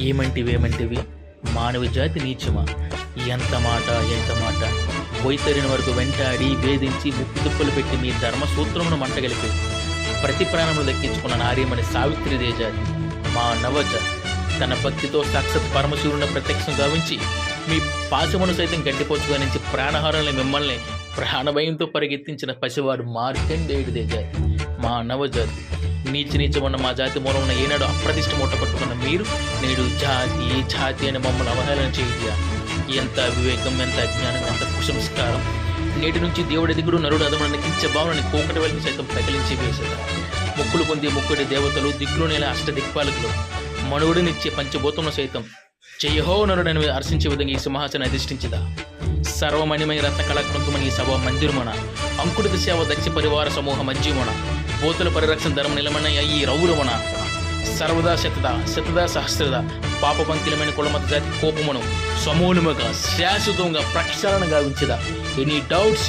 ఏమంటివి మానవ జాతి నీచమా? ఎంత మాట వైతరిన వరకు వెంటాడి వేధించి ముప్పు తుప్పులు పెట్టి మీ ధర్మ సూత్రమును మంటగలిపి ప్రతి ప్రాణమును దక్కించుకున్న నారీమణి సావిత్రి జాతి మా నవజాతి తన భక్తితో సాక్షాత్ పరమశివుడిని ప్రత్యక్షం గావించి మీ పాశమును సైతం గడ్డిపోచుగానించి ప్రాణహారాన్ని మిమ్మల్ని ప్రాణభయంతో పరిగెత్తించిన పసివాడు మార్కండేయుడిదే జాతి మా నవజాతి. నీచమున్న మా జాతి మూలమున ఏనాడు అప్రతిష్ట మూట పట్టుకున్న మీరు నేడు జాతి అని మమ్మల్ని అవహేళన చేయ. ఎంత వివేకం, ఎంత అజ్ఞానం, ఎంత కుసంస్కారం! నేటి నుంచి దేవుడి దిగుడు నరుడు అదములను కించే భావనని కోకటి వెళ్ళి సైతం ప్రకలించి వేసేదా. మొక్కులు పొంది ముక్కుడి దేవతలు, దిక్కులు నేల అష్టదిక్పాలకులు, మనువుడినిచ్చే పంచభూతమును సైతం జయహో నరుడని హర్షించే విధంగా ఈ సింహాసనం అధిష్ఠించదా. సర్వమణిమయ రత్న కళాకృతమని ఈ సభ మందిరమున అంకుడిత సేవ దక్ష పరివార సమూహ మధ్యమున బోతుల పరిరక్షణ ధర్మ నిలమన ఈ రౌరమున సర్వదా శతదా సహస్రద పాప పంకిలమైన కులమత జాతి కోపమును సమూలముగా శాశ్వతంగా ప్రక్షాళన గావించదా. Any doubts?